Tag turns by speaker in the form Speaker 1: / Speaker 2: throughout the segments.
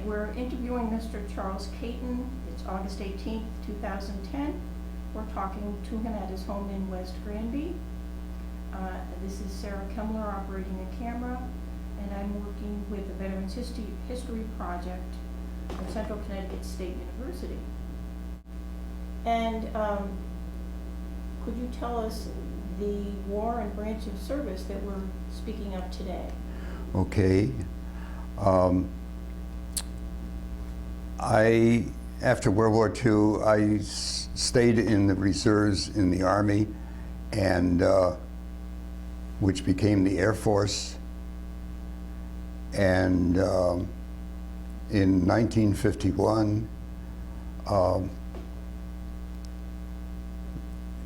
Speaker 1: we're interviewing Mr. Charles Katan. It's August 18th, 2010. We're talking to him at his home in West Granby. This is Sarah Kemmler operating a camera, and I'm working with the Veterans History Project at Central Connecticut State University. And could you tell us the war and branch of service that we're speaking of today?
Speaker 2: Okay. After World War II, I stayed in the reserves in the Army, and which became the Air Force. And in 1951,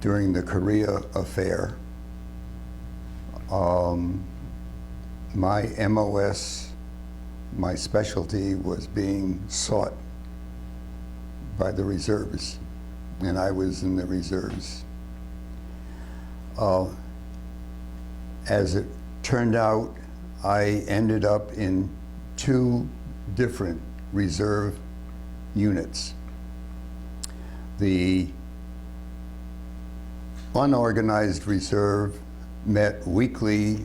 Speaker 2: during the Korea affair, my MOS, my specialty, was being sought by the reserves, and I was in the reserves. As it turned out, I ended up in 2 different reserve units. The unorganized reserve met weekly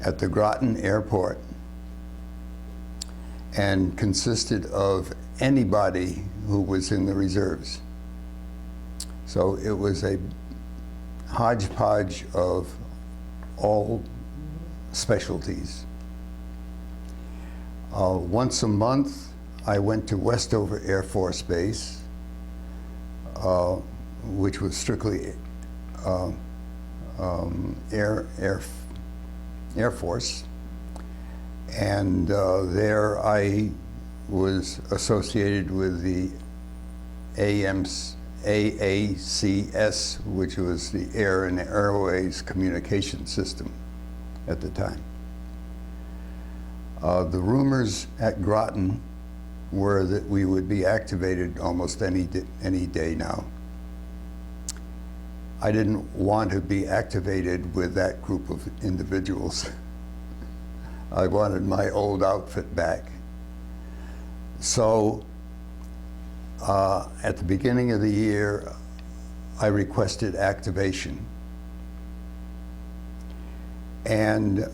Speaker 2: at the Groton Airport and consisted of anybody who was in the reserves. So it was a hodgepodge of all specialties. Once a month, I went to Westover Air Force Base, which was strictly Air Force, and there I was associated with the AACS, which was the Air and Airways Communication System at the time. The rumors at Groton were that we would be activated almost any day now. I didn't want to be activated with that group of individuals. I wanted my old outfit back. So at the beginning of the year, I requested activation. And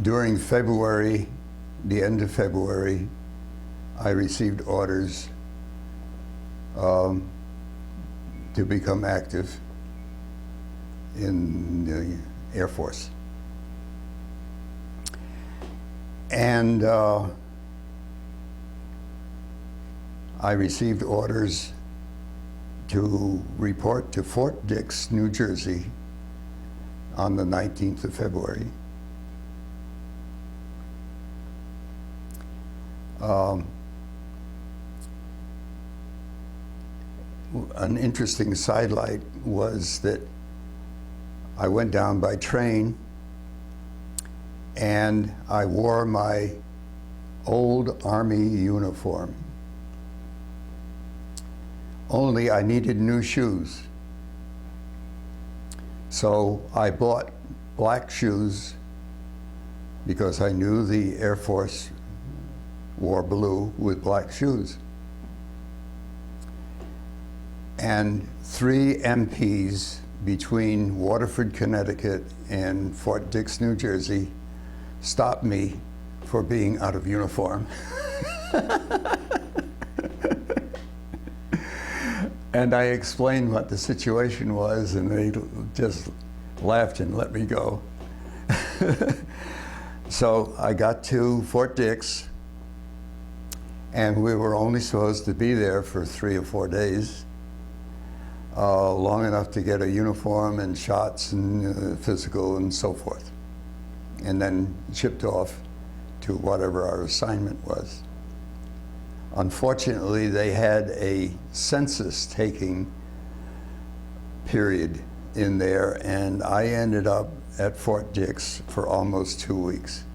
Speaker 2: during February, the end of February, I received orders to become active in the Air Force. And I received orders to report to Fort Dix, New Jersey on the 19th of February. An interesting sidelight was that I went down by train and I wore my old Army uniform. Only I needed new shoes. So I bought black shoes because I knew the Air Force wore blue with black shoes. And 3 MPs between Waterford, Connecticut and Fort Dix, New Jersey stopped me for being out of uniform. And I explained what the situation was, and they just laughed and let me go. So I got to Fort Dix, and we were only supposed to be there for 3 or 4 days, long enough to get a uniform and shots and physical and so forth, and then shipped off to whatever our assignment was. Unfortunately, they had a census taking period in there, and I ended up at Fort Dix for almost 2 weeks.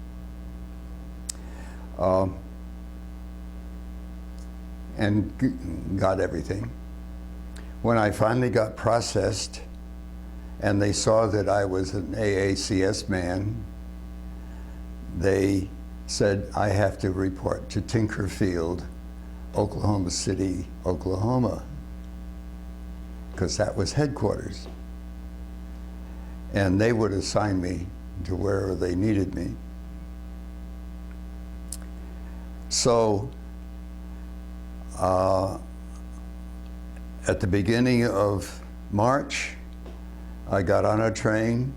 Speaker 2: And got everything. When I finally got processed and they saw that I was an AACS man, they said I have to report to Tinker Field, Oklahoma City, Oklahoma, because that was headquarters. And they would assign me to wherever they needed me. So at the beginning of March, I got on a train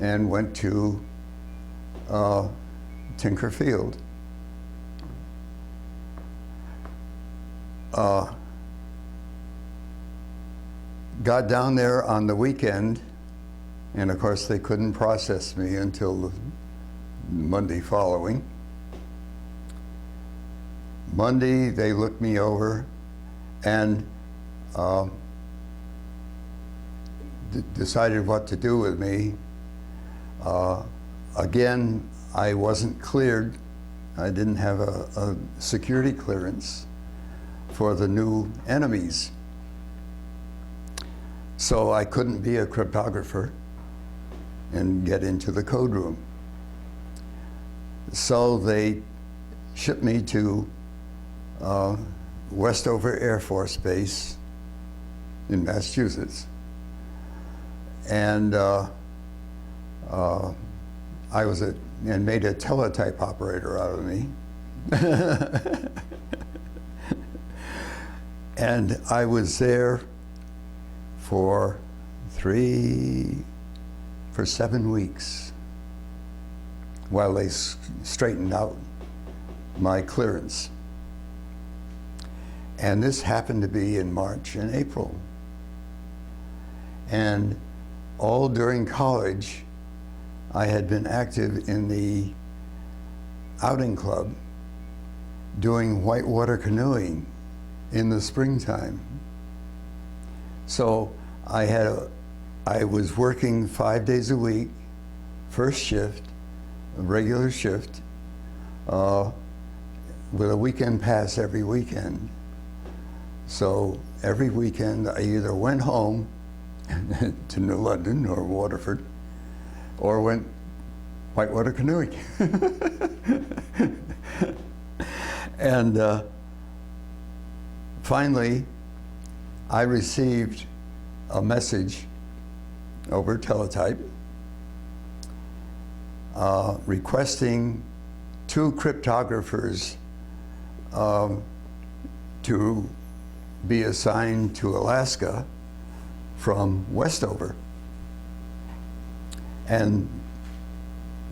Speaker 2: and went to Tinker Field. Got down there on the weekend, and of course they couldn't process me until the Monday following. Monday, they looked me over and decided what to do with me. Again, I wasn't cleared. I didn't have a security clearance for the new enemies. So I couldn't be a cryptographer and get into the code room. So they shipped me to Westover Air Force Base in Massachusetts. And I was and made a teletype operator out of me. And I was there for 7 weeks while they straightened out my clearance. And this happened to be in March and April. And all during college, I had been active in the outing club doing whitewater canoeing in the springtime. So I was working 5 days a week, first shift, a regular shift, with a weekend pass every weekend. So every weekend I either went home to New London or Waterford, or went whitewater canoeing. And finally, I received a message over teletype requesting 2 cryptographers to be assigned to Alaska from Westover. And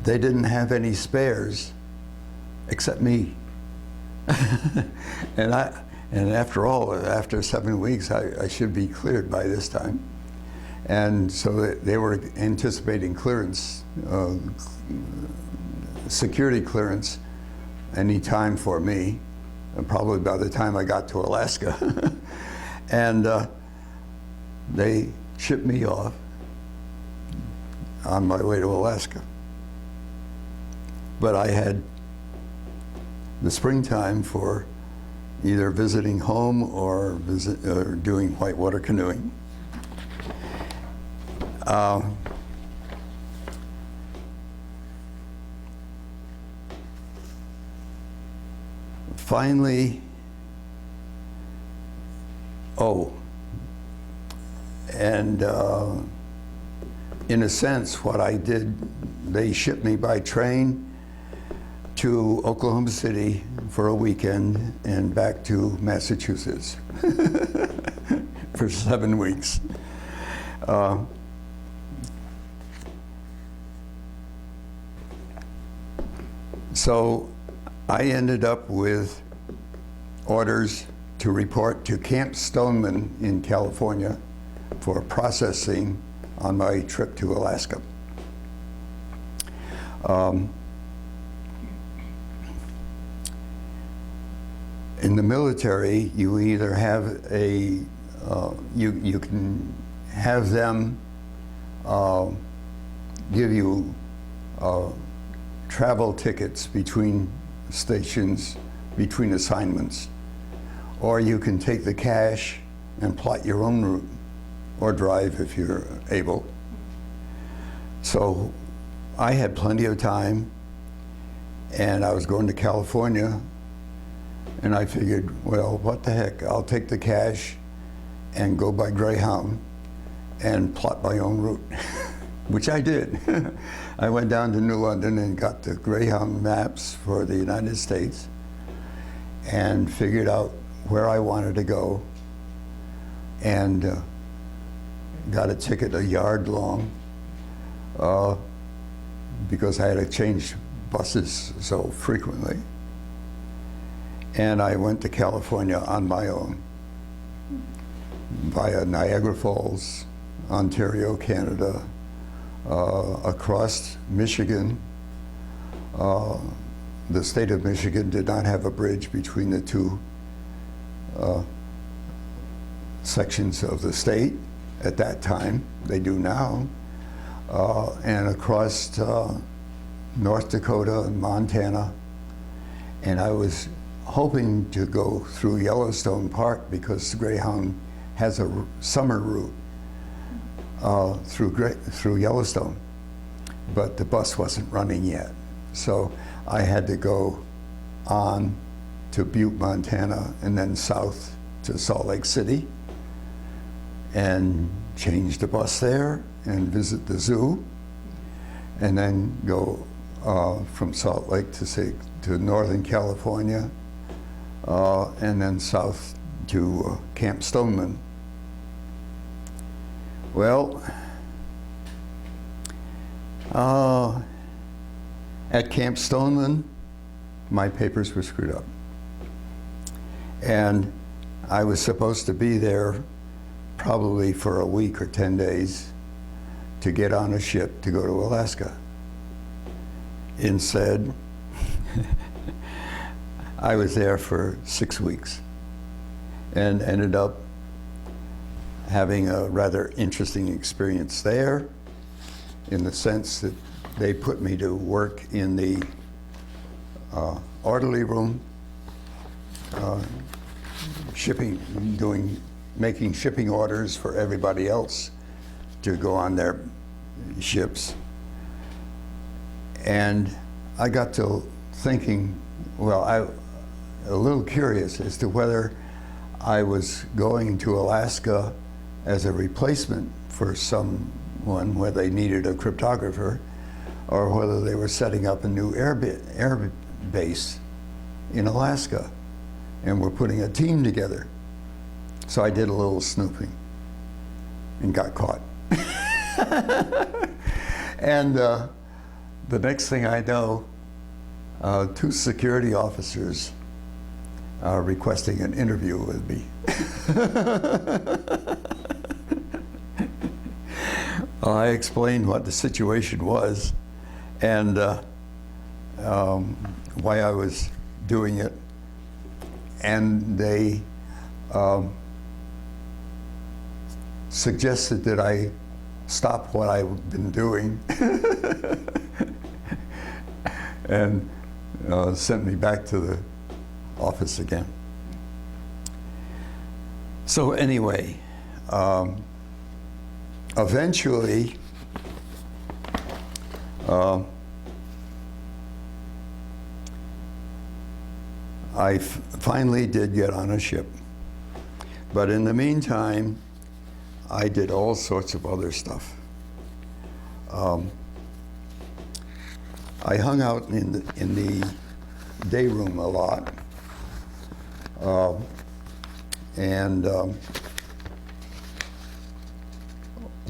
Speaker 2: they didn't have any spares except me. And after all, after 7 weeks, I should be cleared by this time. And so they were anticipating clearance, security clearance, any time for me, and probably by the time I got to Alaska. And they shipped me off on my way to Alaska. But I had the springtime for either visiting home or doing whitewater canoeing. Finally, and in a sense, what I did, they shipped me by train to Oklahoma City for a weekend and back to Massachusetts for 7 weeks. So I ended up with orders to report to Camp Stoneman in California for processing on my trip to Alaska. In the military, you either have you can have them give you travel tickets between stations, between assignments, or you can take the cash and plot your own route, or drive if you're able. So I had plenty of time, and I was going to California, and I figured, well, what the heck, I'll take the cash and go by Greyhound and plot my own route, which I did. I went down to New London and got the Greyhound maps for the United States and figured out where I wanted to go, and got a ticket a yard long because I had to change buses so frequently. And I went to California on my own via Niagara Falls, Ontario, Canada, across Michigan. The state of Michigan did not have a bridge between the two sections of the state at that time. They do now. And across North Dakota and Montana. And I was hoping to go through Yellowstone Park because Greyhound has a summer route through Yellowstone, but the bus wasn't running yet. So I had to go on to Butte, Montana, and then south to Salt Lake City and change the bus there and visit the zoo, and then go from Salt Lake to Northern California, and then south to Camp Stoneman. Well, at Camp Stoneman, my papers were screwed up. And I was supposed to be there probably for a week or 10 days to get on a ship to go to Alaska. Instead, I was there for 6 weeks and ended up having a rather interesting experience there, in the sense that they put me to work in the orderly room, making shipping orders for everybody else to go on their ships. And I got to thinking, well, a little curious as to whether I was going to Alaska as a replacement for someone where they needed a cryptographer, or whether they were setting up a new air base in Alaska and were putting a team together. So I did a little snooping and got caught. And the next thing I know, 2 security officers are requesting an interview with me. I explained what the situation was and why I was doing it, and they suggested that I stop what I've been doing and sent me back to the office again. So anyway, eventually, I finally did get on a ship. But in the meantime, I did all sorts of other stuff. I hung out in the day room a lot.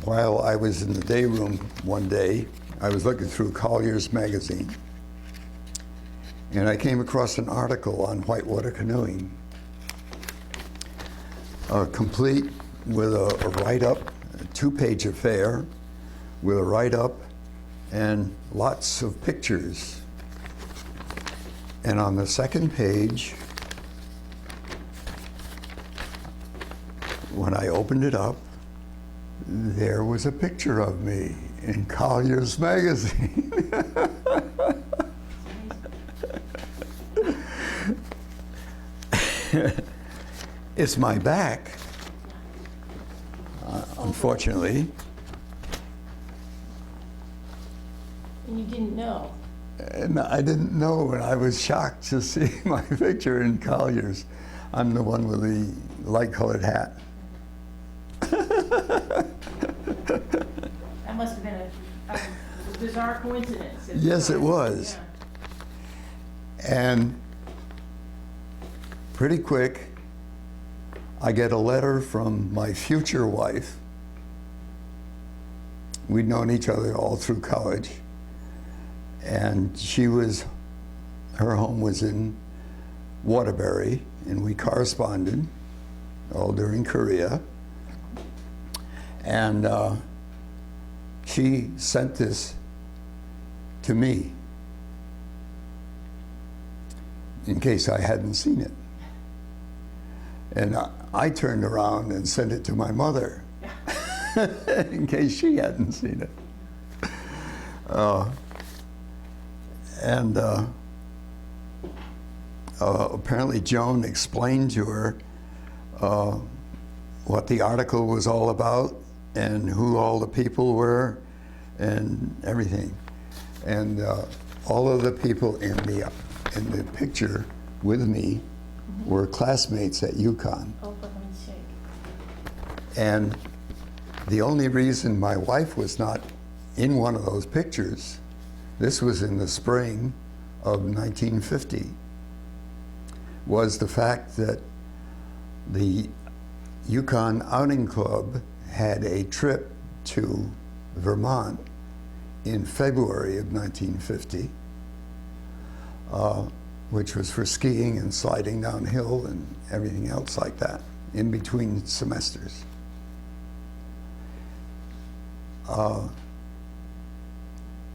Speaker 2: While I was in the day room one day, I was looking through Collier's magazine, and I came across an article on whitewater canoeing, complete with a write-up, a 2-page affair, with a write-up and lots of pictures. And on the second page, when I opened it up, there was a picture of me in Collier's magazine. It's my back, unfortunately.
Speaker 1: And you didn't know?
Speaker 2: And I didn't know, and I was shocked to see my picture in Collier's. I'm the one with the light-colored hat.
Speaker 1: That must have been a bizarre coincidence.
Speaker 2: Yes, it was.
Speaker 1: Yeah.
Speaker 2: And pretty quick, I get a letter from my future wife. We'd known each other all through college. And her home was in Waterbury, and we corresponded all during Korea. And she sent this to me in case I hadn't seen it. And I turned around and sent it to my mother in case she hadn't seen it. Apparently Joan explained to her what the article was all about and who all the people were and everything. And all of the people in the picture with me were classmates at UConn.
Speaker 1: Oh, for heaven's sake.
Speaker 2: And the only reason my wife was not in one of those pictures, this was in the spring of 1950, was the fact that the Yukon Outing Club had a trip to Vermont in February of 1950, which was for skiing and sliding downhill and everything else like that, in between semesters.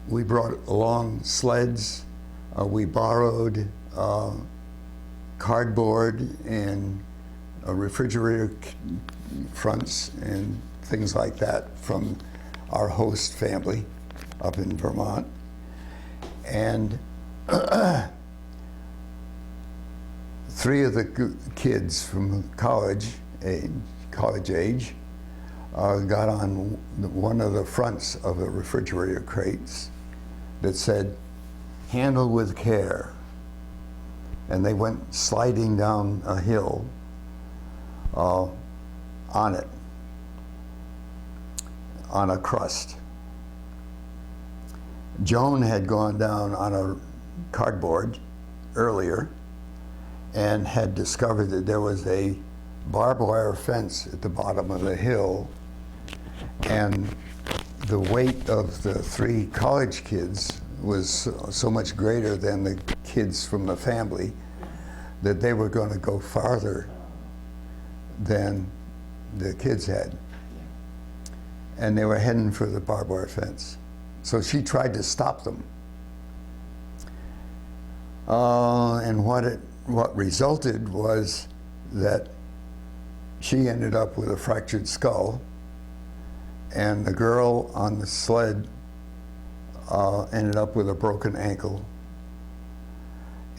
Speaker 2: We brought along sleds. We borrowed cardboard and refrigerator fronts and things like that from our host family up in Vermont. And three of the kids from college age got on one of the fronts of the refrigerator crates that said, "Handle with care." And they went sliding down a hill on it, on a crust. Joan had gone down on a cardboard earlier and had discovered that there was a barbed wire fence at the bottom of the hill, and the weight of the three college kids was so much greater than the kids from the family that they were going to go farther than the kids had. And they were heading for the barbed wire fence. So she tried to stop them. And what resulted was that she ended up with a fractured skull, and the girl on the sled ended up with a broken ankle.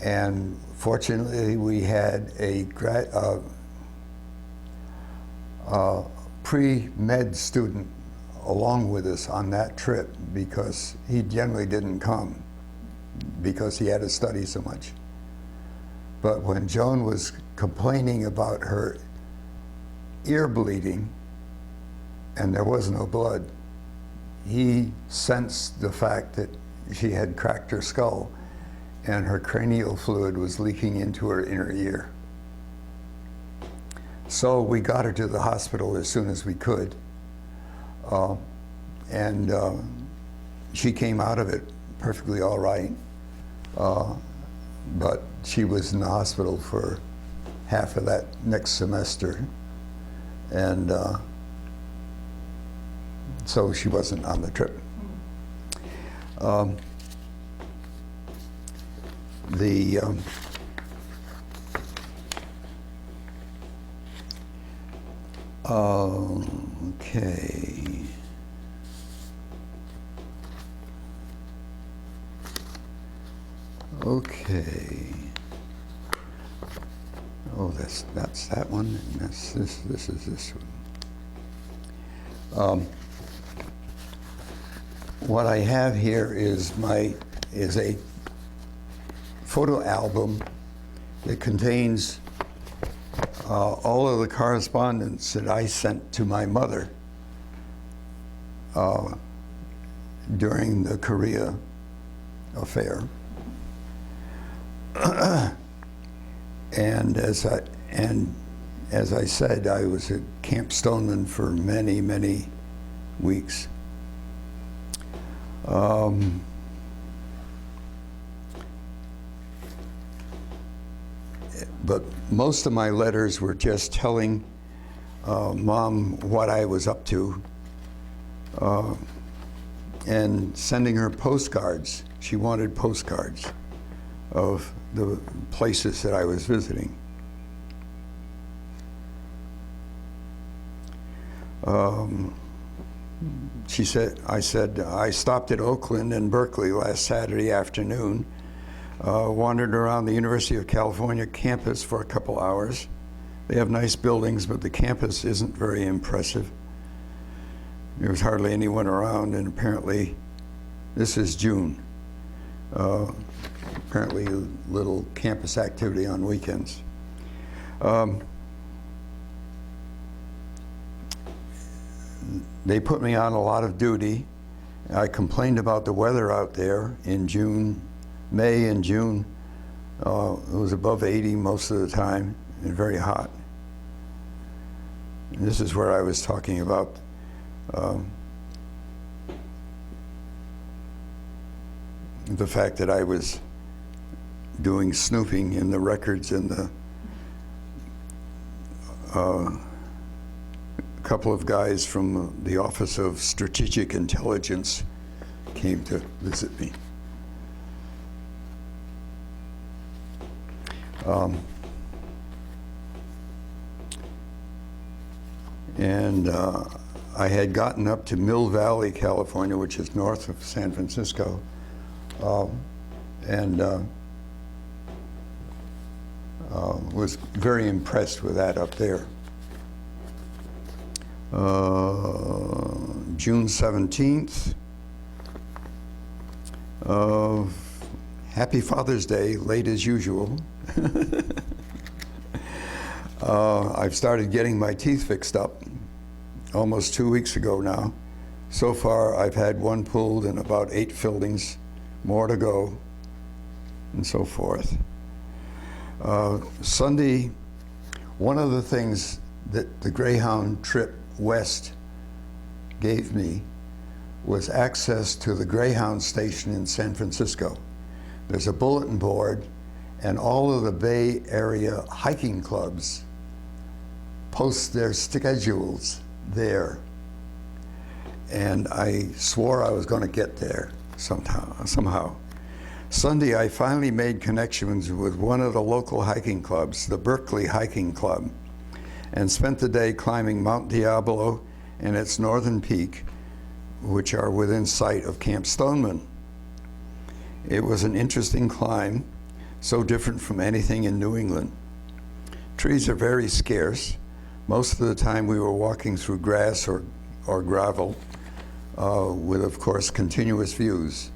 Speaker 2: And fortunately, we had a pre-med student along with us on that trip, because he generally didn't come because he had to study so much. But when Joan was complaining about her ear bleeding and there was no blood, he sensed the fact that she had cracked her skull and her cranial fluid was leaking into her inner ear. So we got her to the hospital as soon as we could. And she came out of it perfectly all right. But she was in the hospital for half of that next semester. And so she wasn't on the trip. Okay. Okay. Oh, that's that one, and this is this one. What I have here is a photo album that contains all of the correspondence that I sent to my mother during the Korea affair. And as I said, I was at Camp Stoneman for many, many weeks. But most of my letters were just telling Mom what I was up to and sending her postcards. She wanted postcards of the places that I was visiting. I said, I stopped at Oakland and Berkeley last Saturday afternoon, wandered around the University of California campus for a couple hours. They have nice buildings, but the campus isn't very impressive. There was hardly anyone around, and apparently, this is June. Apparently a little campus activity on weekends. They put me on a lot of duty. I complained about the weather out there in June, May and June. It was above 80 most of the time and very hot. And this is where I was talking about the fact that I was doing snooping in the records, and the couple of guys from the Office of Strategic Intelligence came to visit me. I had gotten up to Mill Valley, California, which is north of San Francisco, was very impressed with that up there. June 17th, happy Father's Day, late as usual. I've started getting my teeth fixed up almost 2 weeks ago now. So far, I've had one pulled and about 8 fillings, more to go, and so forth. Sunday, one of the things that the Greyhound trip west gave me was access to the Greyhound station in San Francisco. There's a bulletin board, and all of the Bay Area hiking clubs post their schedules there. And I swore I was going to get there somehow. Sunday, I finally made connections with one of the local hiking clubs, the Berkeley Hiking Club, and spent the day climbing Mount Diablo and its northern peak, which are within sight of Camp Stoneman. It was an interesting climb, so different from anything in New England. Trees are very scarce. Most of the time we were walking through grass or gravel, with, of course, continuous views.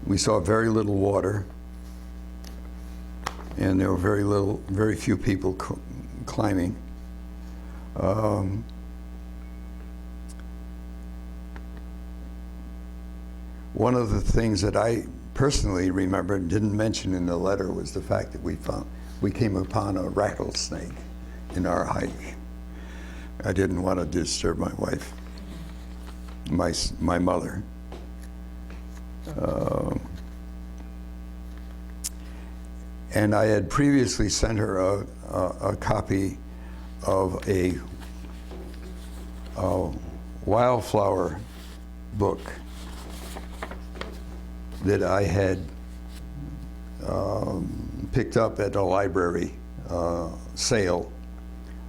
Speaker 2: We saw very little water, and there were very few people climbing. One of the things that I personally remember and didn't mention in the letter was the fact that we came upon a rattlesnake in our hike. I didn't want to disturb my wife, my mother. And I had previously sent her a copy of a wildflower book that I had picked up at a library sale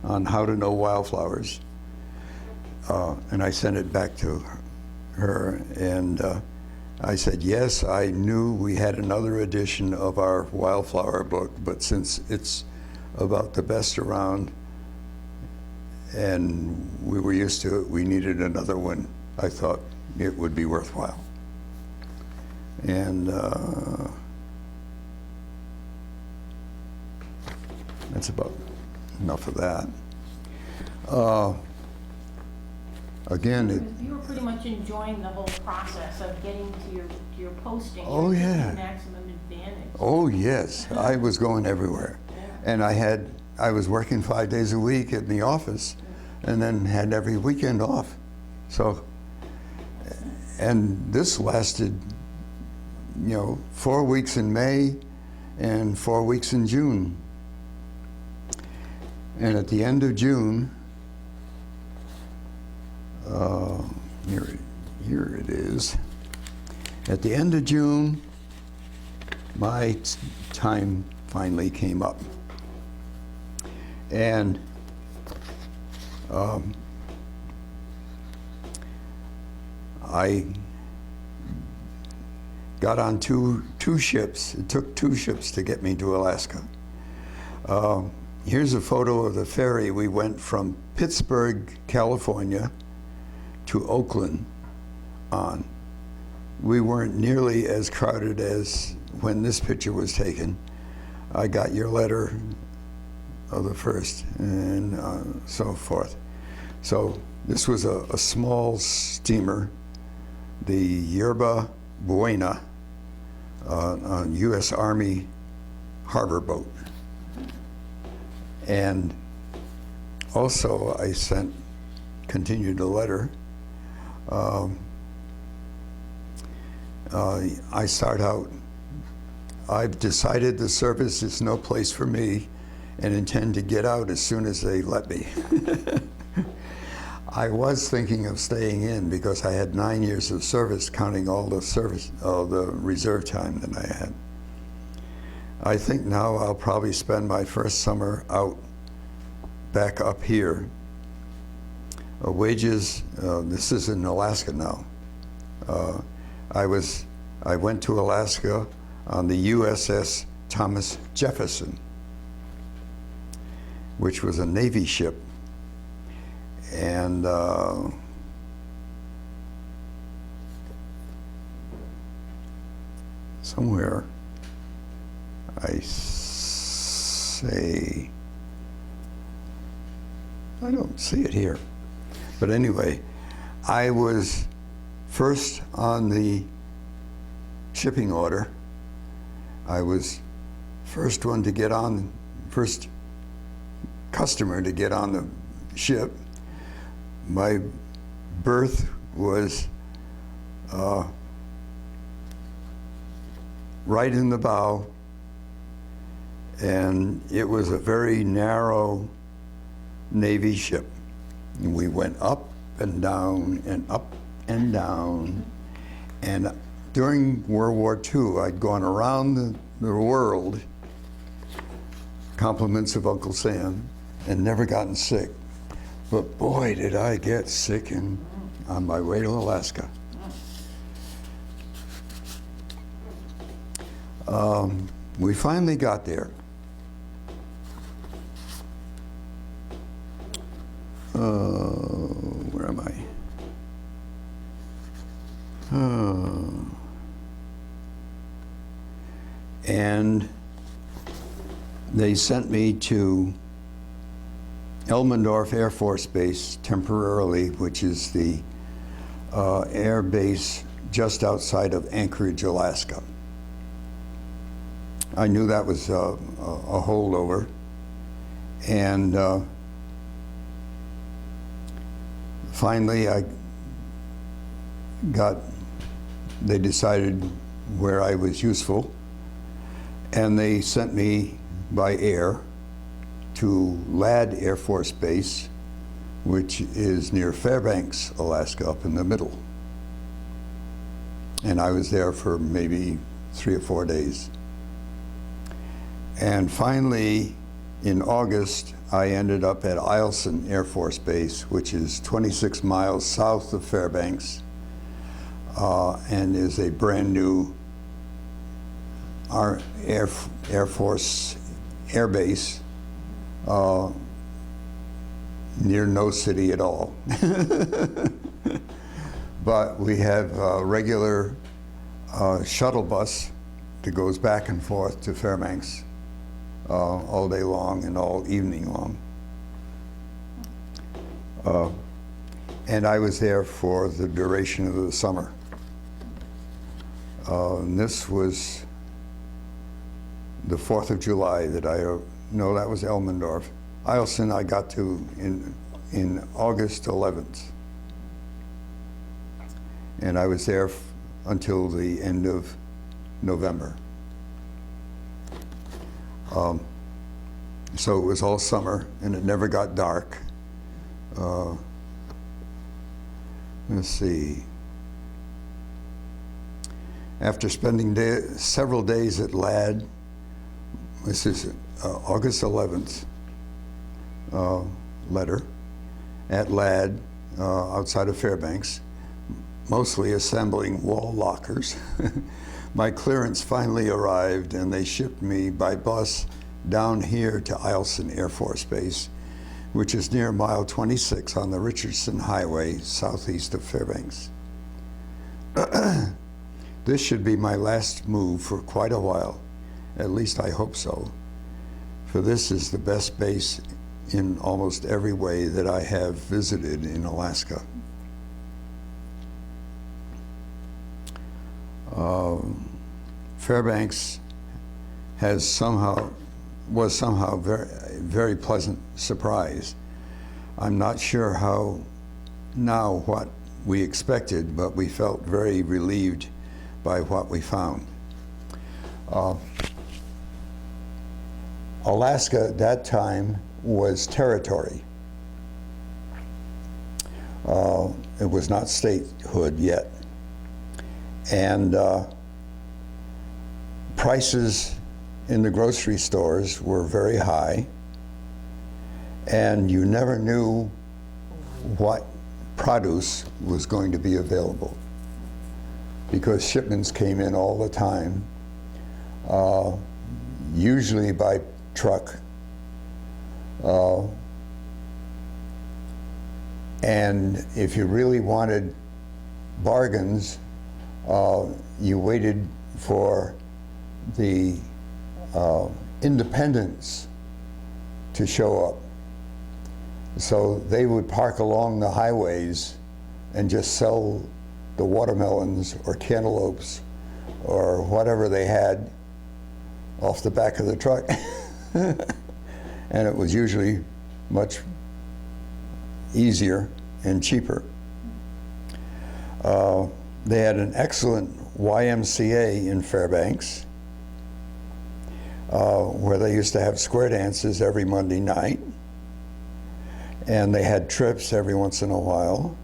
Speaker 2: on how to know wildflowers. And I sent it back to her, and I said, yes, I knew we had another edition of our wildflower book, but since it's about the best around and we were used to it, we needed another one. I thought it would be worthwhile. And that's about enough of that. Again,
Speaker 1: You were pretty much enjoying the whole process of getting to your posting.
Speaker 2: Oh,
Speaker 1: You were
Speaker 2: yeah.
Speaker 1: taking maximum advantage.
Speaker 2: oh yes, I was going everywhere. And I was working 5 days a week in the office and then had every weekend off. So, and this lasted, 4 weeks in May and 4 weeks in June. And at the end of June, here it is. At the end of June, my time finally came up. And I got on two ships. It took 2 ships to get me to Alaska. Here's a photo of the ferry. We went from Pittsburgh, California to Oakland on. We weren't nearly as crowded as when this picture was taken. I got your letter of the 1st and so forth. So this was a small steamer, the Yerba Buena, a U.S. Army harbor boat. And also I continued the letter. I start out, I've decided the service is no place for me and intend to get out as soon as they let me. I was thinking of staying in because I had 9 years of service, counting all the reserve time that I had. I think now I'll probably spend my first summer out back up here. Wages, this is in Alaska now. I went to Alaska on the USS Thomas Jefferson, which was a Navy ship. And somewhere I don't see it here. But anyway, I was first on the shipping order. I was first customer to get on the ship. My berth was right in the bow, and it was a very narrow Navy ship. And we went up and down and up and down. And during World War II, I'd gone around the world, compliments of Uncle Sam, and never gotten sick. But boy, did I get sick on my way to Alaska. We finally got there. Where am I? And they sent me to Elmendorf Air Force Base temporarily, which is the air base just outside of Anchorage, Alaska. I knew that was a holdover, and finally they decided where I was useful, and they sent me by air to Ladd Air Force Base, which is near Fairbanks, Alaska, up in the middle. And I was there for maybe 3 or 4 days. And finally, in August, I ended up at Eielson Air Force Base, which is 26 miles south of Fairbanks, and is a brand new Air Force air base near no city at all. but we have a regular shuttle bus that goes back and forth to Fairbanks all day long and all evening long. And I was there for the duration of the summer. And this was the 4th of July that no, that was Elmendorf. Eielson I got to in August 11th. And I was there until the end of November. So it was all summer, and it never got dark. Let's see. After spending several days at LAD, this is August 11th letter, at LAD outside of Fairbanks, mostly assembling wall lockers. My clearance finally arrived, and they shipped me by bus down here to Eielson Air Force Base, which is near mile 26 on the Richardson Highway, southeast of Fairbanks. This should be my last move for quite a while. At least I hope so. For this is the best base in almost every way that I have visited in Alaska. Fairbanks was somehow very, very pleasant surprise. I'm not sure what we expected, but we felt very relieved by what we found. Alaska at that time was territory. It was not statehood yet. And prices in the grocery stores were very high, and you never knew what produce was going to be available because shipments came in all the time, usually by truck. And if you really wanted bargains, you waited for the independents to show up. So they would park along the highways and just sell the watermelons or cantaloupes or whatever they had off the back of the truck. And it was usually much easier and cheaper. They had an excellent YMCA in Fairbanks, where they used to have square dances every Monday night, and they had trips every once in a while.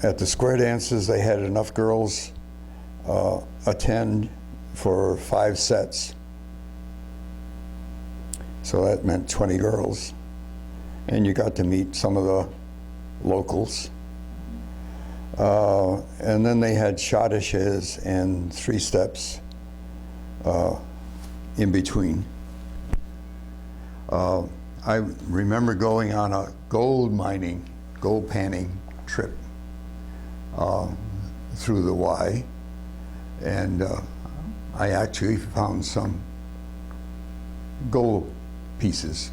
Speaker 2: At the square dances, they had enough girls attend for 5 sets. So that meant 20 girls. And you got to meet some of the locals. And then they had schottisches and 3 steps in between. I remember going on a gold panning trip through the Y, and I actually found some gold pieces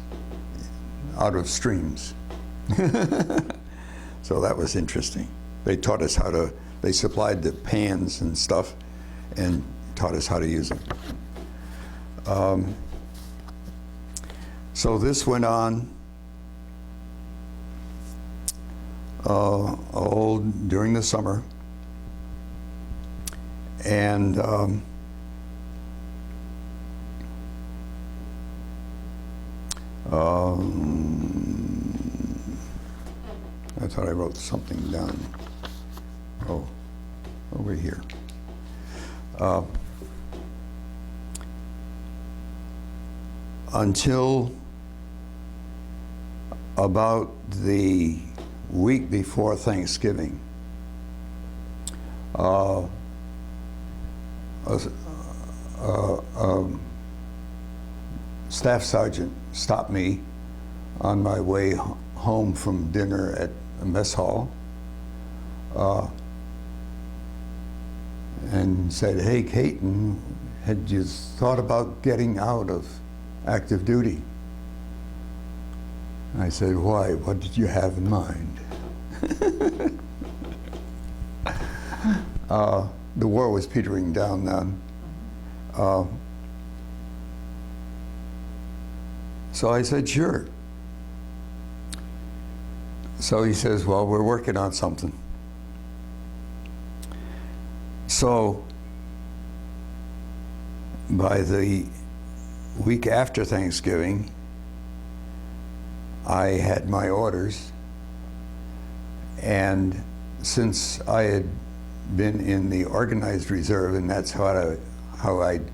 Speaker 2: out of streams. So that was interesting. They taught us they supplied the pans and stuff and taught us how to use them. So this went on all during the summer. And I thought I wrote something down. Oh, over here. Until about the week before Thanksgiving, staff sergeant stopped me on my way home from dinner at a mess hall and said, "Hey, Katan, had you thought about getting out of active duty?" I said, "Why? What did you have in mind?" The war was petering down then. So I said, "Sure." So he says, "Well, we're working on something." So by the week after Thanksgiving, I had my orders, and since I had been in the organized reserve, and that's how I'd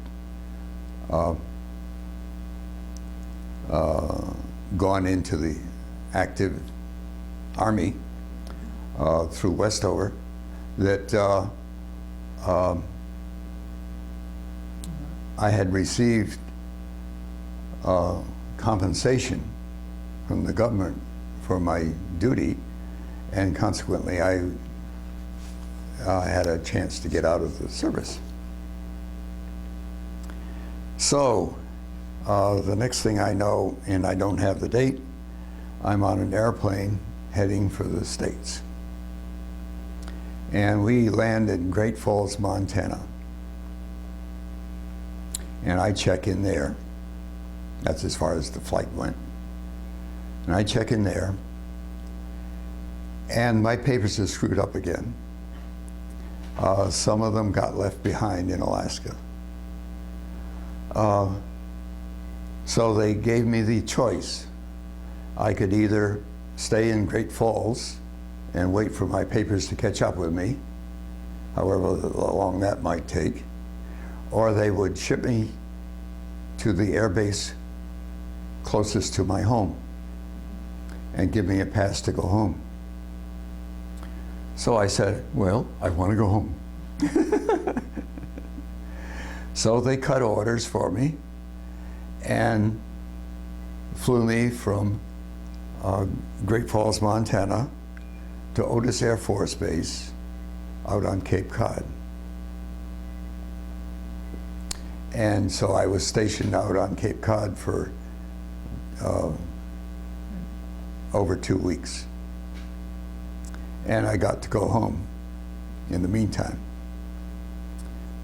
Speaker 2: gone into the active Army through Westover, that I had received compensation from the government for my duty, and consequently I had a chance to get out of the service. So the next thing I know, and I don't have the date, I'm on an airplane heading for the States. And we land in Great Falls, Montana. And I check in there. That's as far as the flight went. And I check in there, and my papers are screwed up again. Some of them got left behind in Alaska. So they gave me the choice. I could either stay in Great Falls and wait for my papers to catch up with me, however long that might take, or they would ship me to the air base closest to my home and give me a pass to go home. So I said, well, I want to go home. So they cut orders for me and flew me from Great Falls, Montana to Otis Air Force Base out on Cape Cod. And so I was stationed out on Cape Cod for over 2 weeks. And I got to go home in the meantime.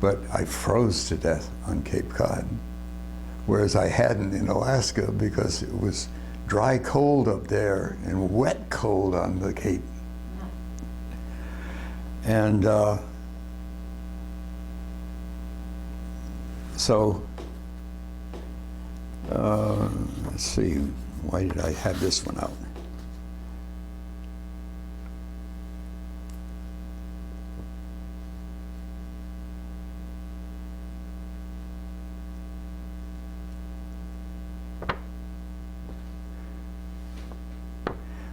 Speaker 2: But I froze to death on Cape Cod, whereas I hadn't in Alaska because it was dry cold up there and wet cold on the Cape. And so, let's see, why did I have this one out?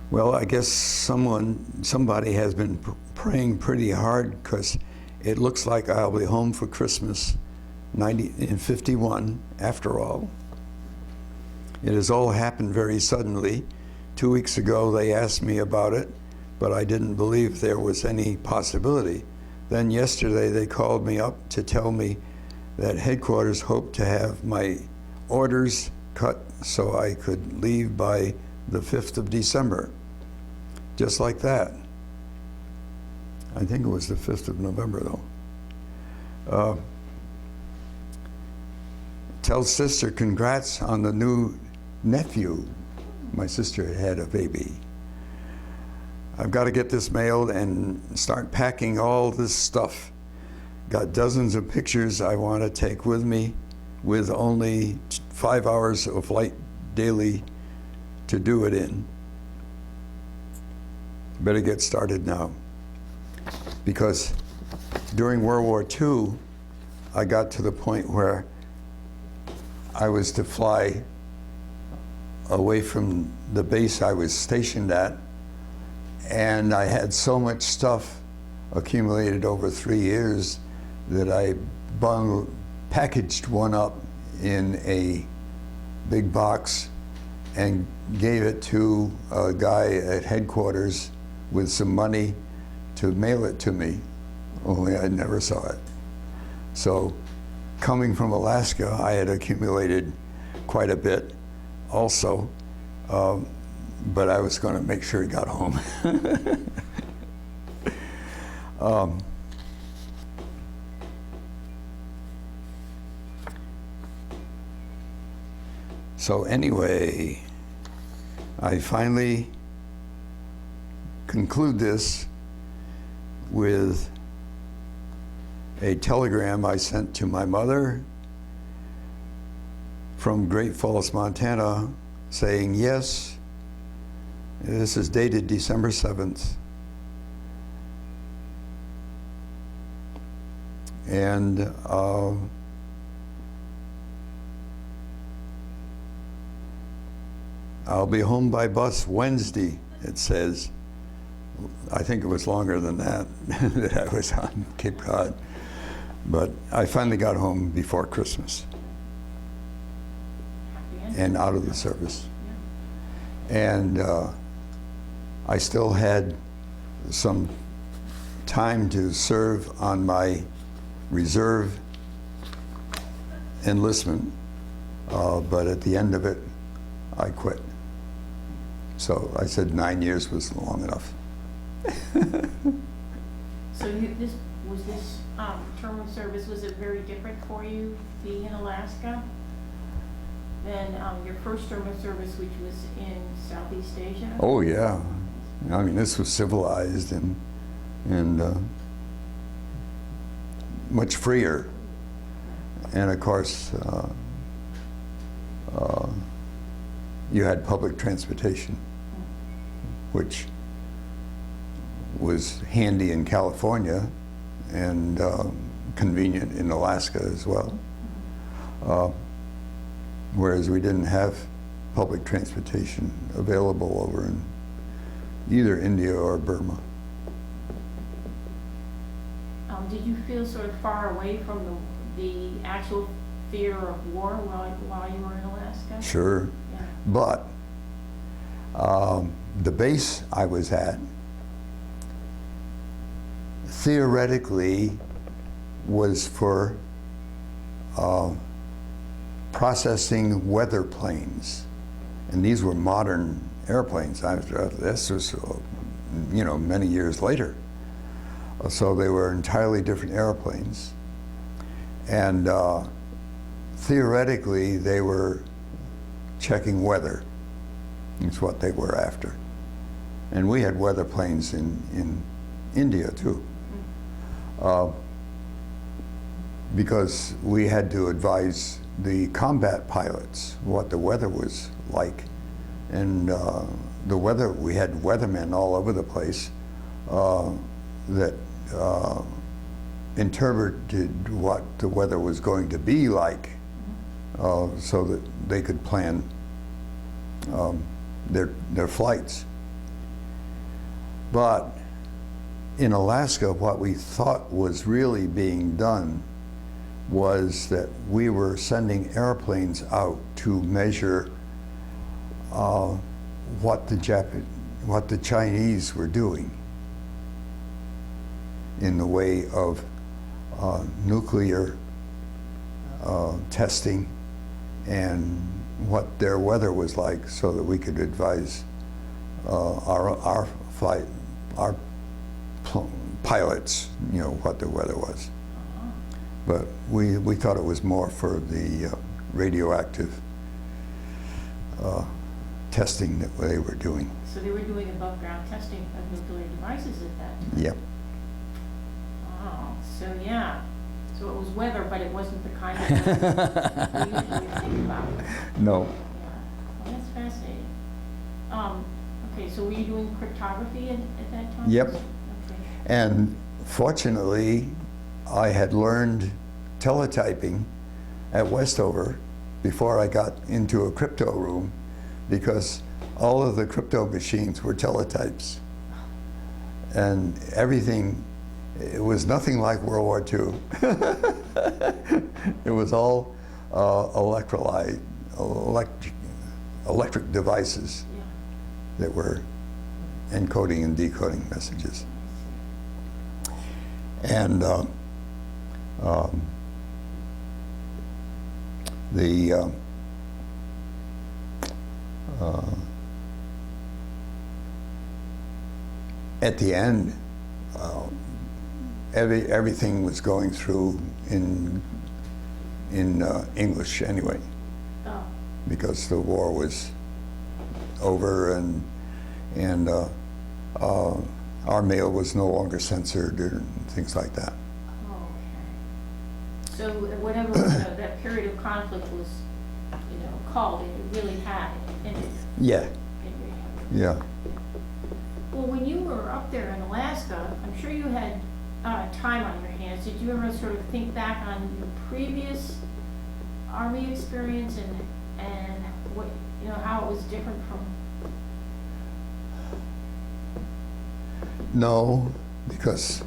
Speaker 2: Well, I guess somebody has been praying pretty hard, because it looks like I'll be home for Christmas in 51 after all. It has all happened very suddenly. 2 weeks ago they asked me about it, but I didn't believe there was any possibility. Then yesterday they called me up to tell me that headquarters hoped to have my orders cut so I could leave by the 5th of December. Just like that. I think it was the 5th of November, though. Tell sister congrats on the new nephew. My sister had a baby. I've got to get this mailed and start packing all this stuff. Got dozens of pictures I want to take with me, with only 5 hours of flight daily to do it in. Better get started now. Because during World War II, I got to the point where I was to fly away from the base I was stationed at, and I had so much stuff accumulated over 3 years that I packaged one up in a big box and gave it to a guy at headquarters with some money to mail it to me, only I never saw it. So coming from Alaska, I had accumulated quite a bit also, but I was going to make sure he got home. So anyway, I finally conclude this with a telegram I sent to my mother from Great Falls, Montana, saying, yes, this is dated December 7th, and I'll be home by bus Wednesday, it says. I think it was longer than that, that I was on Cape Cod. But I finally got home before Christmas and out of the service. And I still had some time to serve on my reserve enlistment, but at the end of it, I quit. So I said 9 years was long enough.
Speaker 1: So was this term of service, was it very different for you being in Alaska than your first term of service, which was in Southeast Asia?
Speaker 2: Oh yeah, I mean this was civilized and much freer, and of course you had public transportation, which was handy in California and convenient in Alaska as well. Whereas we didn't have public transportation available over in either India or Burma.
Speaker 1: Did you feel sort of far away from the actual fear of war while you were in Alaska?
Speaker 2: Sure, yeah. But the base I was at theoretically was for processing weather planes, and these were modern airplanes. This was, you know, many years later. So they were entirely different airplanes, and theoretically they were checking weather. That's what they were after. And we had weather planes in India too. Because we had to advise the combat pilots what the weather was like. And the weather, we had weathermen all over the place that interpreted what the weather was going to be like so that they could plan their flights. But in Alaska, what we thought was really being done was that we were sending airplanes out to measure what the Chinese were doing in the way of nuclear testing and what their weather was like, so that we could advise our pilots, you know, what the weather was. But we thought it was more for the radioactive testing that they were doing.
Speaker 1: So they were doing above ground testing of nuclear devices at that time?
Speaker 2: Yep.
Speaker 1: Oh, so yeah. So it was weather, but it wasn't the kind of weather we usually think about.
Speaker 2: No.
Speaker 1: Yeah. Well, that's fascinating. Okay, so were you doing cryptography at that time?
Speaker 2: Yep.
Speaker 1: Okay.
Speaker 2: And fortunately, I had learned teletyping at Westover before I got into a crypto room, because all of the crypto machines were teletypes. And everything, it was nothing like World War II. It was all electric devices that were encoding and decoding messages. And um, the at the end, everything was going through in English anyway,
Speaker 1: Oh,
Speaker 2: because the war was over, and our mail was no longer censored and things like that.
Speaker 1: okay. So whatever that period of conflict was, called, it really had ended.
Speaker 2: Yeah,
Speaker 1: It really had.
Speaker 2: yeah.
Speaker 1: Well, when you were up there in Alaska, I'm sure you had time on your hands. Did you ever sort of think back on your previous Army experience and what, how it was different from?
Speaker 2: No, because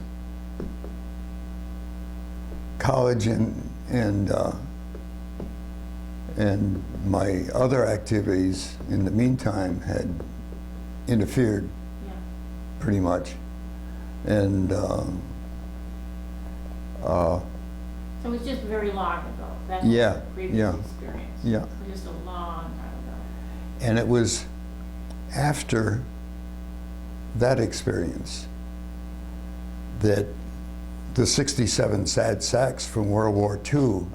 Speaker 2: college and my other activities in the meantime had interfered
Speaker 1: Yeah.
Speaker 2: pretty much, and
Speaker 1: So it was just very long ago. That
Speaker 2: Yeah,
Speaker 1: was the previous
Speaker 2: yeah,
Speaker 1: experience.
Speaker 2: yeah.
Speaker 1: It was just a long time ago.
Speaker 2: And it was after that experience that the 67 Sad Sacks from World War II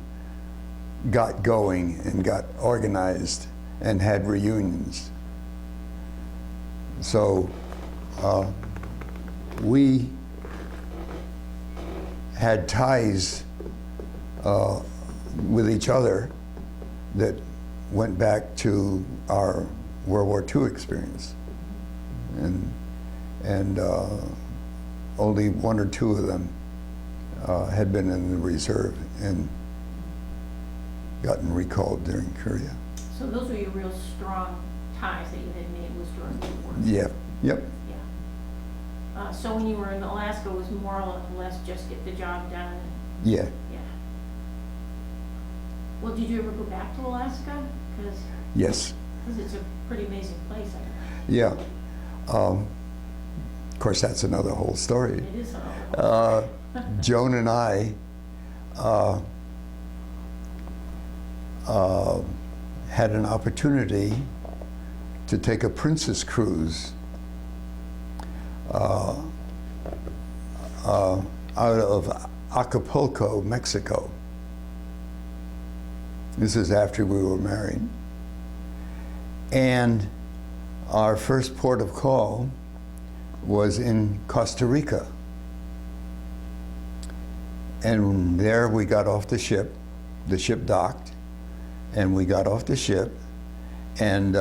Speaker 2: got going and got organized and had reunions. So we had ties with each other that went back to our World War II experience, and only one or two of them had been in the reserve and gotten recalled during Korea.
Speaker 1: So those were your real strong ties that you had made was during the war.
Speaker 2: Yeah, yep.
Speaker 1: Yeah. So when you were in Alaska, it was more or less just get the job done.
Speaker 2: Yeah.
Speaker 1: Yeah. Well, did you ever go back to Alaska? Because
Speaker 2: Yes.
Speaker 1: it's a pretty amazing place.
Speaker 2: Yeah. Of course, that's another whole story.
Speaker 1: It is a
Speaker 2: Joan and I had an opportunity to take a princess cruise out of Acapulco, Mexico. This is after we were married. And our first port of call was in Costa Rica. And there we got off the ship docked, and we got off the ship and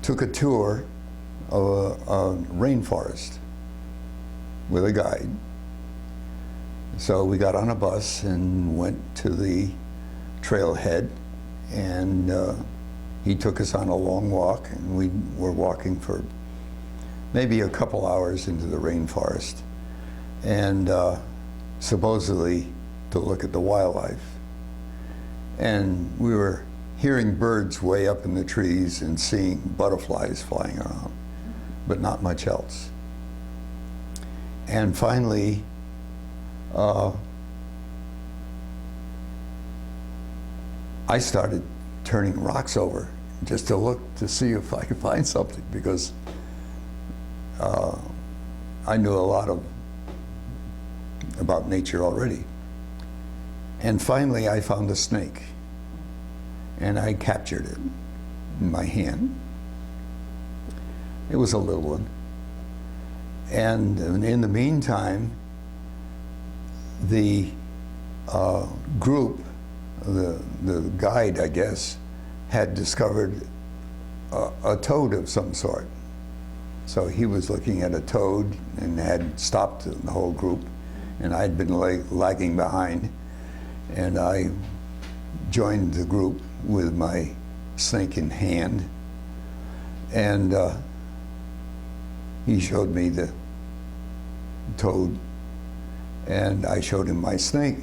Speaker 2: took a tour of a rainforest with a guide. So we got on a bus and went to the trailhead, and he took us on a long walk, and we were walking for maybe a couple hours into the rainforest, and supposedly to look at the wildlife. And we were hearing birds way up in the trees and seeing butterflies flying around, but not much else. And finally, I started turning rocks over just to look to see if I could find something, because I knew a lot about nature already. And finally I found a snake, and I captured it in my hand. It was a little one. And in the meantime, the group, the guide, I guess, had discovered a toad of some sort. So he was looking at a toad and had stopped the whole group, and I'd been lagging behind. And I joined the group with my snake in hand, and he showed me the toad, and I showed him my snake,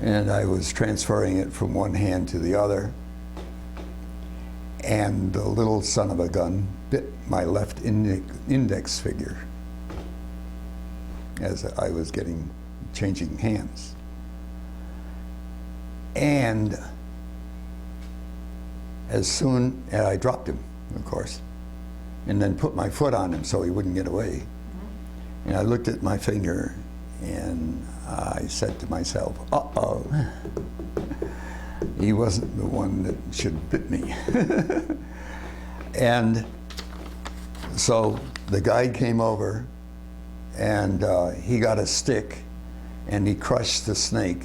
Speaker 2: and I was transferring it from one hand to the other, and the little son of a gun bit my left index finger. as I was changing hands. And and I dropped him, of course, and then put my foot on him so he wouldn't get away. And I looked at my finger and I said to myself, uh-oh, he wasn't the one that should have bit me. And so the guide came over and he got a stick and he crushed the snake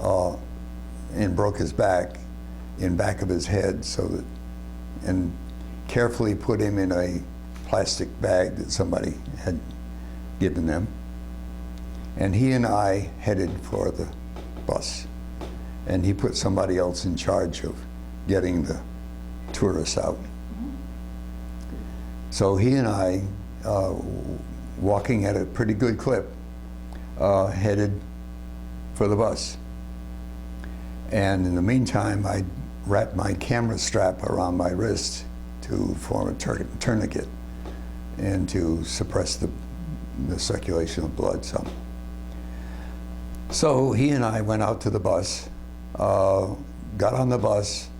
Speaker 2: and broke his back in back of his head, and carefully put him in a plastic bag that somebody had given them. And he and I headed for the bus. And he put somebody else in charge of getting the tourists out. So he and I, walking at a pretty good clip, headed for the bus. And in the meantime, I wrapped my camera strap around my wrist to form a tourniquet and to suppress the circulation of blood some. So he and I went out to the bus, got on the bus,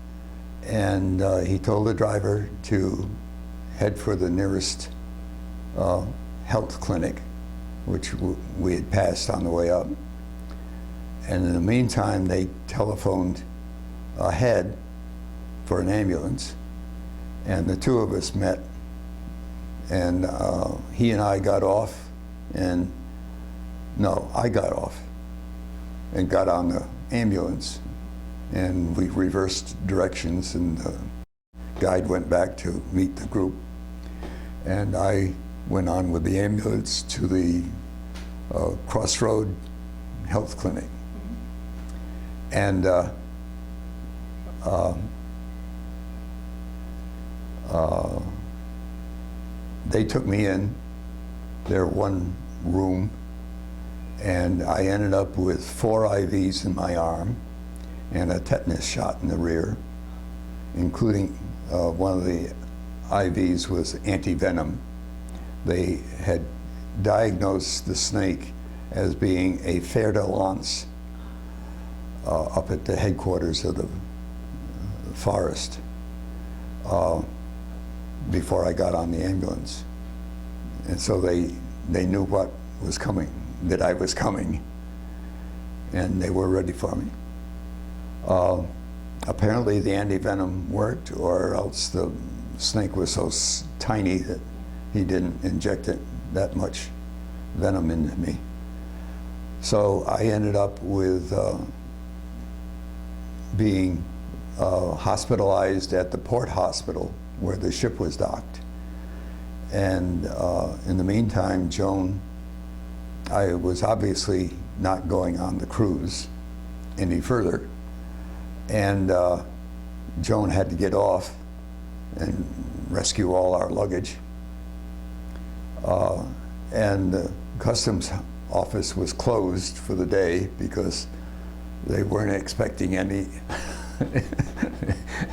Speaker 2: and he told the driver to head for the nearest health clinic, which we had passed on the way up. And in the meantime, they telephoned ahead for an ambulance, and the two of us met, and he and I got off, and no, I got off and got on the ambulance, and we reversed directions, and the guide went back to meet the group, and I went on with the ambulance to the Crossroad Health Clinic. And they took me in their one room, and I ended up with 4 IVs in my arm and a tetanus shot in the rear, including one of the IVs was anti-venom. They had diagnosed the snake as being a fer-de-lance up at the headquarters of the forest before I got on the ambulance. And so they knew what was coming, that I was coming, and they were ready for me. Apparently the anti-venom worked, or else the snake was so tiny that he didn't inject it that much venom into me. So I ended up with being hospitalized at the port hospital where the ship was docked. And in the meantime, I was obviously not going on the cruise any further. And Joan had to get off and rescue all our luggage. And the customs office was closed for the day because they weren't expecting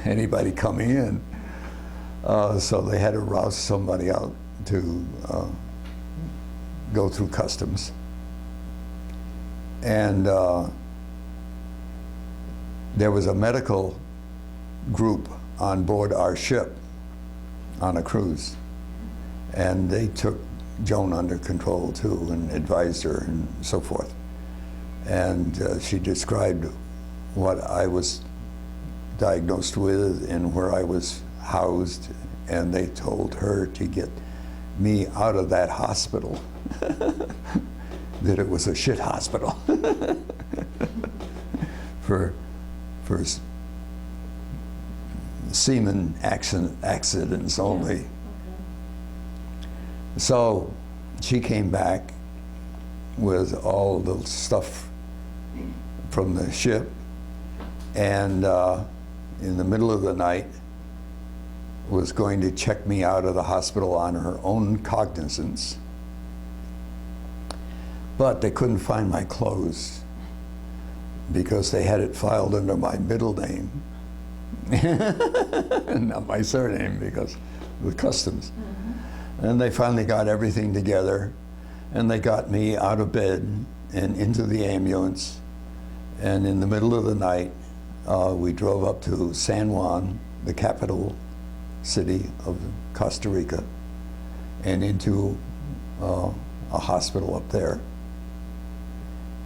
Speaker 2: anybody coming in. So they had to rouse somebody out to go through customs. And there was a medical group on board our ship on a cruise, and they took Joan under control too and advised her and so forth. And she described what I was diagnosed with and where I was housed, and they told her to get me out of that hospital, that it was a shit hospital for seaman accidents only.
Speaker 1: Okay.
Speaker 2: So she came back with all the stuff from the ship, and in the middle of the night was going to check me out of the hospital on her own cognizance. But they couldn't find my clothes because they had it filed under my middle name, not my surname, because of the customs. And they finally got everything together, And they got me out of bed and into the ambulance. And in the middle of the night, we drove up to San Juan, the capital city of Costa Rica, and into a hospital up there.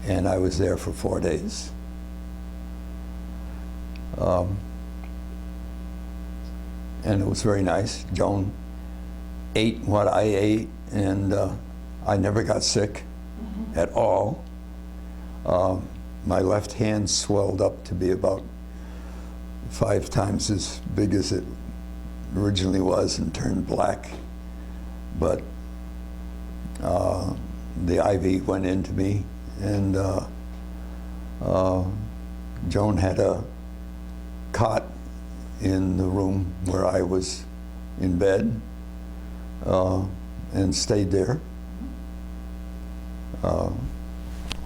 Speaker 2: And I was there for 4 days. And it was very nice. Joan ate what I ate, and I never got sick at all. My left hand swelled up to be about 5 times as big as it originally was and turned black. But the IV went into me, and Joan had a cot in the room where I was in bed, and stayed there all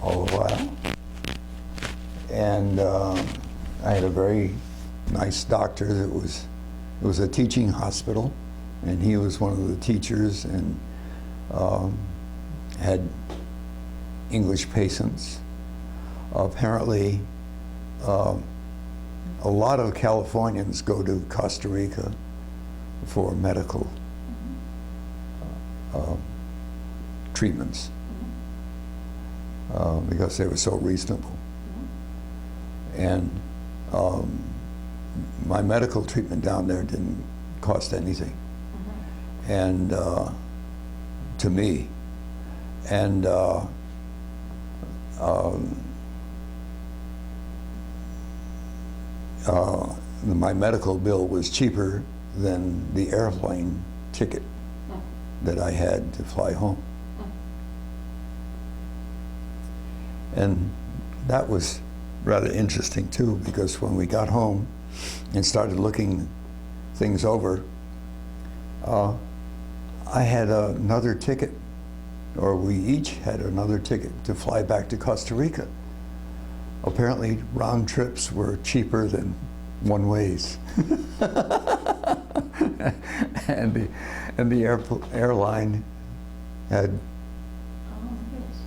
Speaker 2: the while. And I had a very nice doctor that it was a teaching hospital, and he was one of the teachers, and had English patients. Apparently, a lot of Californians go to Costa Rica for medical treatments because they were so reasonable. And my medical treatment down there didn't cost anything, and to me. And my medical bill was cheaper than the airplane ticket that I had to fly home. And that was rather interesting too, because when we got home and started looking things over, I had another ticket, or we each had another ticket to fly back to Costa Rica. Apparently, round trips were cheaper than one ways. and the airline had,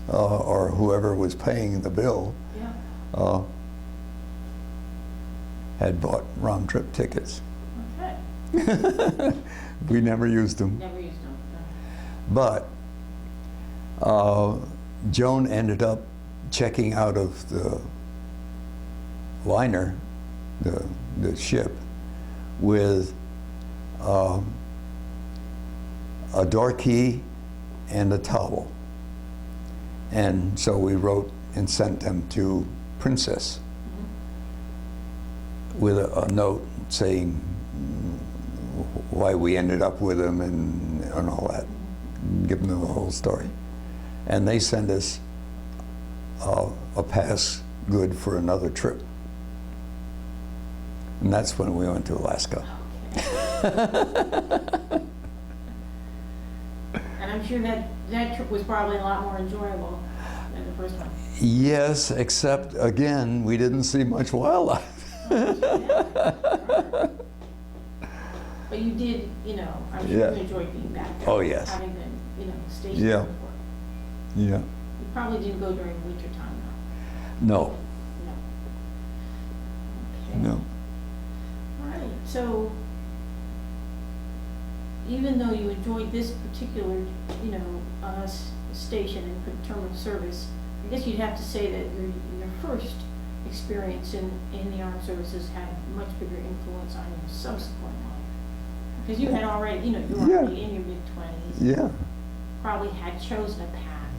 Speaker 2: or whoever was paying the bill, had bought round trip tickets.
Speaker 1: Okay.
Speaker 2: We never used them.
Speaker 1: Never used them.
Speaker 2: No. But Joan ended up checking out of the liner, the ship, with a door key and a towel. And so we wrote and sent them to Princess with a note saying why we ended up with them and all that, give them the whole story. And they sent us a pass good for another trip. And that's when we went to Alaska.
Speaker 1: And I'm sure that trip was probably a lot more enjoyable than the first one.
Speaker 2: Yes, except again, we didn't see much wildlife.
Speaker 1: But you did, I'm sure you enjoyed being back there.
Speaker 2: Oh, yes.
Speaker 1: Having been, stationed
Speaker 2: Yeah.
Speaker 1: before.
Speaker 2: Yeah.
Speaker 1: You probably didn't go during winter time,
Speaker 2: No.
Speaker 1: though. No. Okay.
Speaker 2: No.
Speaker 1: All right. So, even though you enjoyed this particular, station and term of service, I guess you'd have to say that your first experience in the armed services had much bigger influence on your subsequent life. Because you had already, you were already in your mid-20s.
Speaker 2: Yeah.
Speaker 1: Probably had chosen a path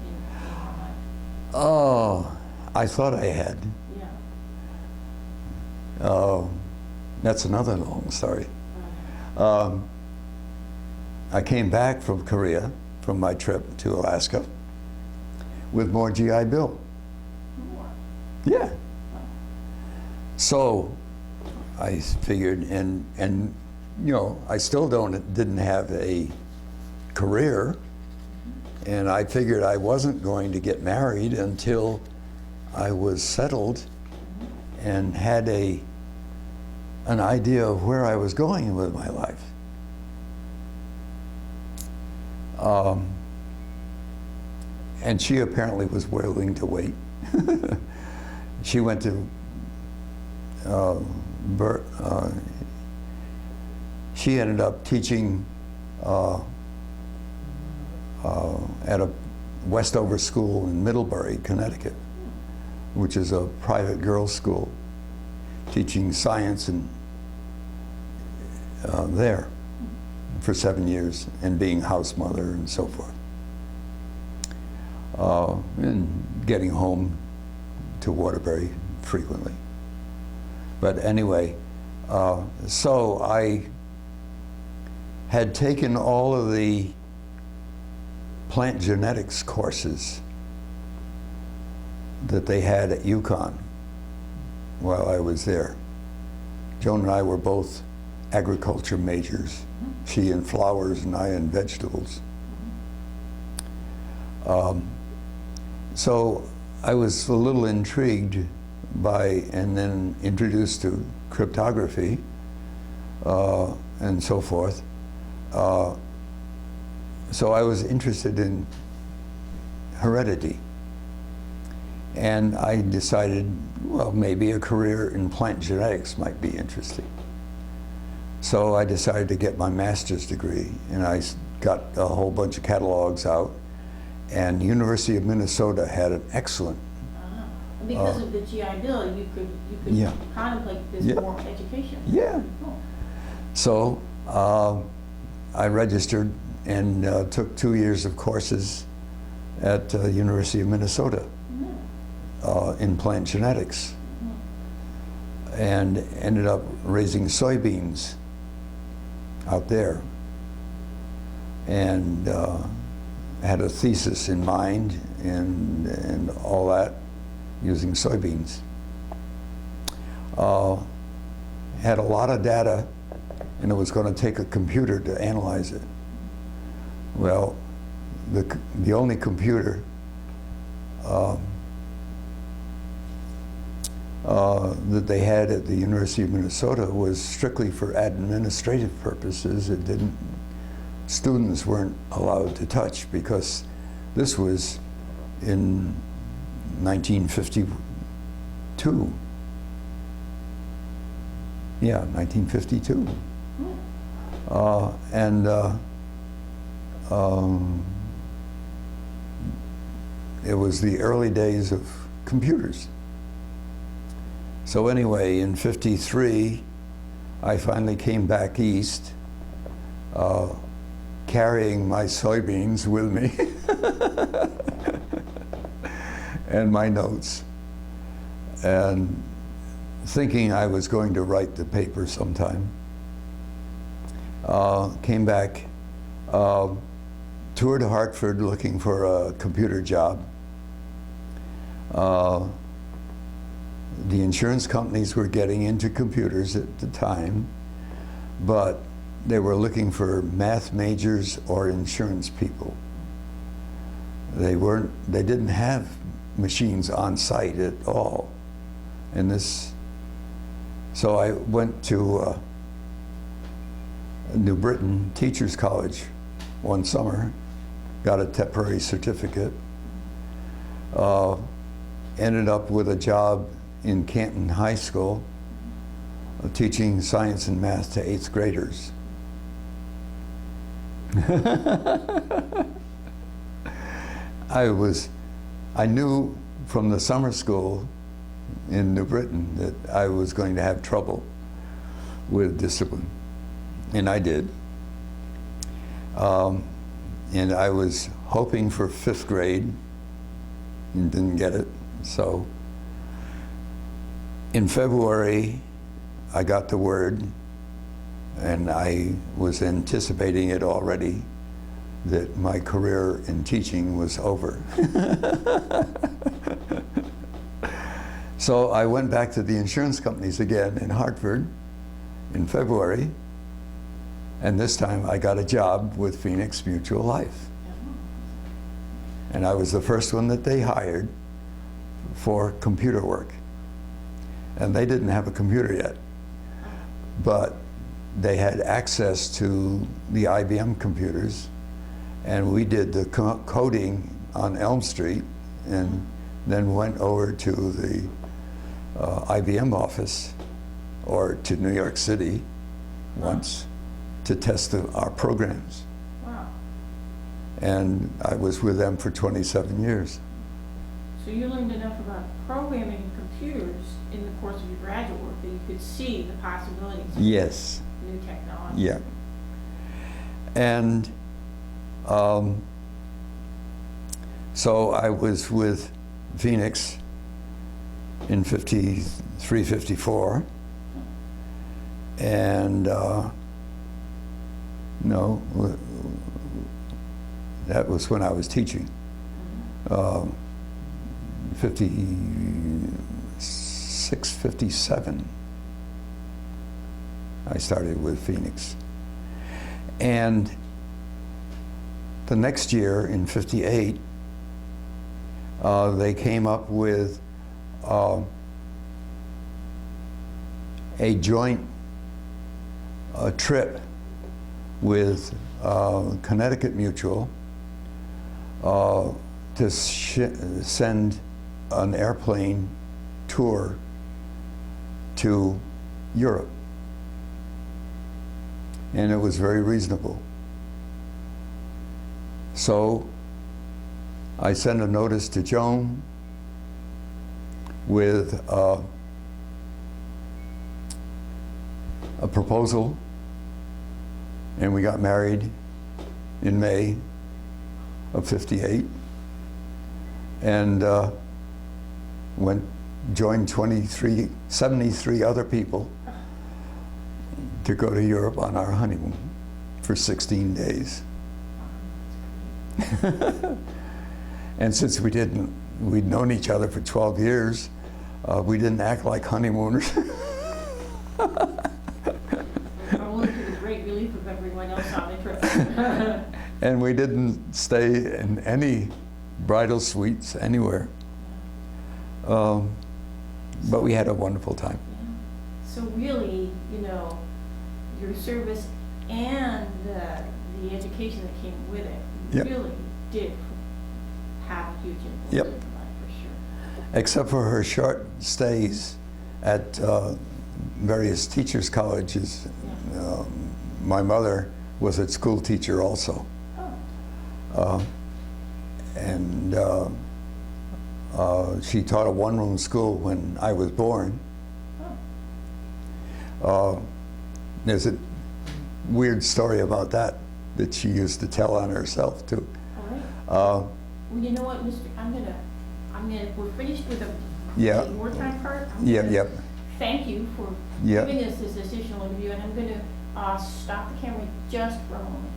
Speaker 1: in your life.
Speaker 2: Oh, I thought I had.
Speaker 1: Yeah.
Speaker 2: That's another long story.
Speaker 1: Right.
Speaker 2: I came back from Korea, from my trip to Alaska, with more GI Bill.
Speaker 1: More.
Speaker 2: Yeah. So I figured, and I still didn't have a career, and I figured I wasn't going to get married until I was settled and had an idea of where I was going with my life. and she apparently was willing to wait. She went to she ended up teaching at a Westover school in Middlebury, Connecticut, which is a private girls' school, teaching science and there for 7 years, and being house mother and so forth, and getting home to Waterbury frequently. But anyway, so I had taken all of the plant genetics courses that they had at UConn while I was there. Joan and I were both agriculture majors. She in flowers and I in vegetables. So I was a little intrigued by, and then introduced to cryptography and so forth. So I was interested in heredity. And I decided, well, maybe a career in plant genetics might be interesting. So I decided to get my master's degree, and I got a whole bunch of catalogs out, and University of Minnesota had an excellent.
Speaker 1: Because of the GI Bill, you could
Speaker 2: Yeah.
Speaker 1: contemplate this
Speaker 2: Yeah.
Speaker 1: form of education.
Speaker 2: Yeah.
Speaker 1: Cool.
Speaker 2: So I registered and took 2 years of courses at University of Minnesota in plant genetics, and ended up raising soybeans out there, and had a thesis in mind and all that using soybeans. Had a lot of data, and it was going to take a computer to analyze it. Well, the only computer that they had at the University of Minnesota was strictly for administrative purposes. It didn't, students weren't allowed to touch, because this was in 1952. Yeah, 1952. It was the early days of computers. So anyway, in '53, I finally came back east, carrying my soybeans with me and my notes, and thinking I was going to write the paper sometime. Came back, toured Hartford looking for a computer job. The insurance companies were getting into computers at the time, but they were looking for math majors or insurance people. They didn't have machines on site at all. And so I went to New Britain Teachers College one summer, got a temporary certificate, ended up with a job in Canton High School, teaching science and math to 8th graders. I knew from the summer school in New Britain that I was going to have trouble with discipline, and I did. And I was hoping for 5th grade and didn't get it. So in February, I got the word, and I was anticipating it already, that my career in teaching was over. So I went back to the insurance companies again in Hartford in February, and this time I got a job with Phoenix Mutual Life. And I was the first one that they hired for computer work. And they didn't have a computer yet, but they had access to the IBM computers, and we did the coding on Elm Street, and then went over to the IBM office, or to New York City once, to test our programs.
Speaker 1: Wow.
Speaker 2: And I was with them for 27 years.
Speaker 1: So you learned enough about programming and computers in the course of your graduate work that you could see the possibilities of
Speaker 2: Yes.
Speaker 1: new technology.
Speaker 2: Yeah. And so I was with Phoenix in 53, 54. And no, that was when I was teaching. 56, 57, I started with Phoenix. And the next year, in 58, they came up with a joint trip with Connecticut Mutual to send an airplane tour to Europe. And it was very reasonable. So I sent a notice to Joan with a proposal, and we got married in May of 58, and joined 73 other people to go to Europe on our honeymoon for 16 days. And since we'd known each other for 12 years, we didn't act like honeymooners.
Speaker 1: Only to the great relief of everyone else on the trip.
Speaker 2: And we didn't stay in any bridal suites anywhere. But we had a wonderful time.
Speaker 1: Yeah. So really, you know, your service and the education that came with it
Speaker 2: Yep.
Speaker 1: really did have a huge influence
Speaker 2: Yep.
Speaker 1: in your life, for sure.
Speaker 2: Except for her short stays at various teachers' colleges.
Speaker 1: Yeah.
Speaker 2: My mother was a school teacher also.
Speaker 1: Oh.
Speaker 2: And she taught a one-room school when I was born.
Speaker 1: Oh.
Speaker 2: There's a weird story about that she used to tell on herself too.
Speaker 1: All right.
Speaker 2: Well,
Speaker 1: you know what, Mr. We're finished with the wartime part.
Speaker 2: Yep.
Speaker 1: Thank you for giving us this additional interview, and I'm going to stop the camera just for a moment.